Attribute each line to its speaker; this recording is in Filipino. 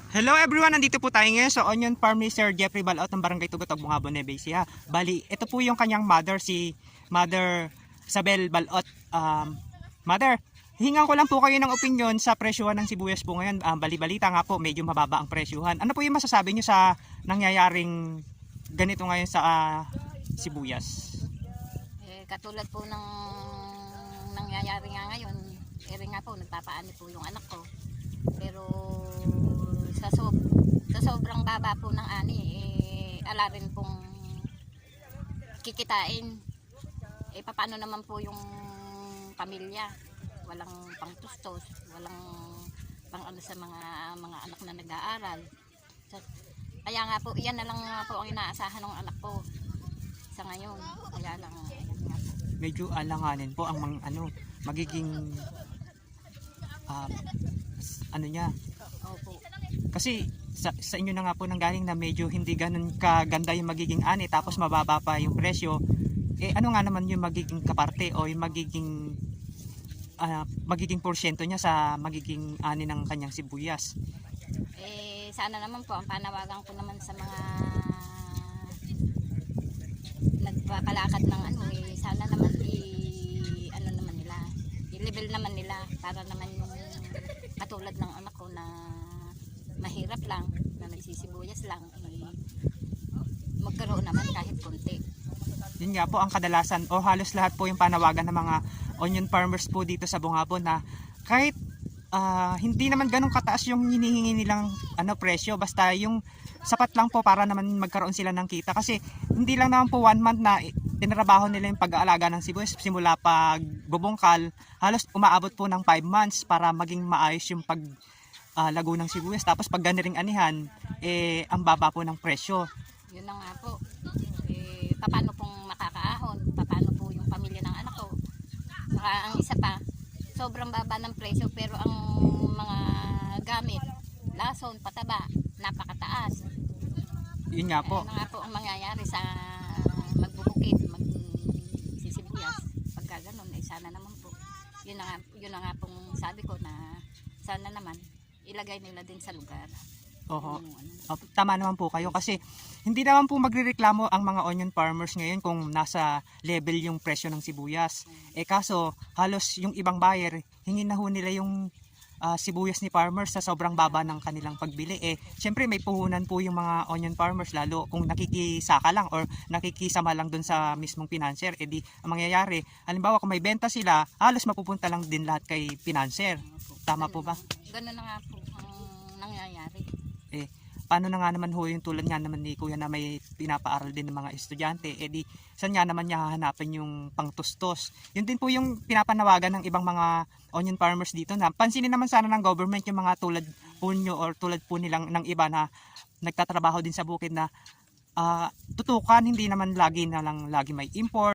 Speaker 1: Hello everyone, nandito po tayo ngayon sa onion farm ni Sir Jeffrey Balot ng Barangay Tugutog, Bungabon, Nueva Ecija. Bali, ito po yung kanyang mother, si Mother Isabel Balot. Mother, hingan ko lang po kayo ng opinion sa presyuhan ng sibuyas po ngayon. Bali-balita nga po, medyo mababa ang presyuhan. Ano po yung masasabi nyo sa nangyayaring ganito ngayon sa sibuyas?
Speaker 2: Katulad po ng nangyayari nga ngayon, nga po, nagpapaani po yung anak ko. Pero sa sobrang baba po ng ani, ala rin pong kikitain. Paano naman po yung pamilya? Walang pangtustos, walang pang ano sa mga anak na nag-aaral. Kaya nga po, iyan na lang nga po ang inaasahan ng anak ko sa ngayon. Kaya lang, nga po.
Speaker 1: Medyo alanganin po ang magiging ano niya.
Speaker 2: Opo.
Speaker 1: Kasi sa inyo na nga po nanggaling na medyo hindi ganun kaganda yung magiging ani, tapos mababa pa yung presyo. Ano nga naman yung magiging kaparte o yung magiging porsyento niya sa magiging ani ng kanyang sibuyas?
Speaker 2: Sana naman po, ang panawagan ko naman sa mga nagpapalakad ng sana naman i-level naman nila para naman yung katulad ng anak ko na mahirap lang, na nagsisibuyas lang, magkaroon naman kahit konti.
Speaker 1: Yun nga po ang kadalasan o halos lahat po yung panawagan ng mga onion farmers po dito sa Bungabon, na kahit hindi naman ganun kataas yung hinihingi nilang presyo, basta yung sapat lang po para naman magkaroon sila ng kita. Kasi hindi lang naman po 1 month na tinrabaho nila yung pag-aalaga ng sibuyas, simula pagbubungkal, halos umaabot po ng 5 months para maging maayos yung lago ng sibuyas. Tapos pag ganiring anihan, ang baba po ng presyo.
Speaker 2: Yun na nga po. Paano pong makakaahon? Paano po yung pamilya ng anak ko? Saka ang isa pa, sobrang baba ng presyo, pero ang mga gamit, lason, pataba, napakataas.
Speaker 1: Yun nga po.
Speaker 2: Ano nga po ang mangyayari sa magbubukid, magsisibuyas? Pagka ganun, sana naman po. Yun na nga pong sabi ko, na sana naman ilagay nila din sa lugar.
Speaker 1: Oho. Tama naman po kayo, kasi hindi naman po magrereklamo ang mga onion farmers ngayon kung nasa level yung presyo ng sibuyas. Kaso halos yung ibang buyer, hingin na ho nila yung sibuyas ni farmers sa sobrang baba ng kanilang pagbili. Syempre may puhunan po yung mga onion farmers, lalo kung nakikisaka lang or nakikisama lang dun sa mismong financier. Di ang mangyayari, halimbawa kung may benta sila, halos mapupunta lang din lahat kay financier. Tama po ba?
Speaker 2: Ganun na nga po ang nangyayari.
Speaker 1: Paano na nga naman ho yung tulad nga naman ni Kuya na may pinapaaral din ng mga estudyante, di saan nga naman niya hahanapin yung pangtustos? Yun din po yung pinapanawagan ng ibang mga onion farmers dito, na pansinin naman sana ng government yung mga tulad po nyo or tulad po nilang ng iba na nagtatrabaho din sa bukid, na tutukan, hindi naman lagi may import.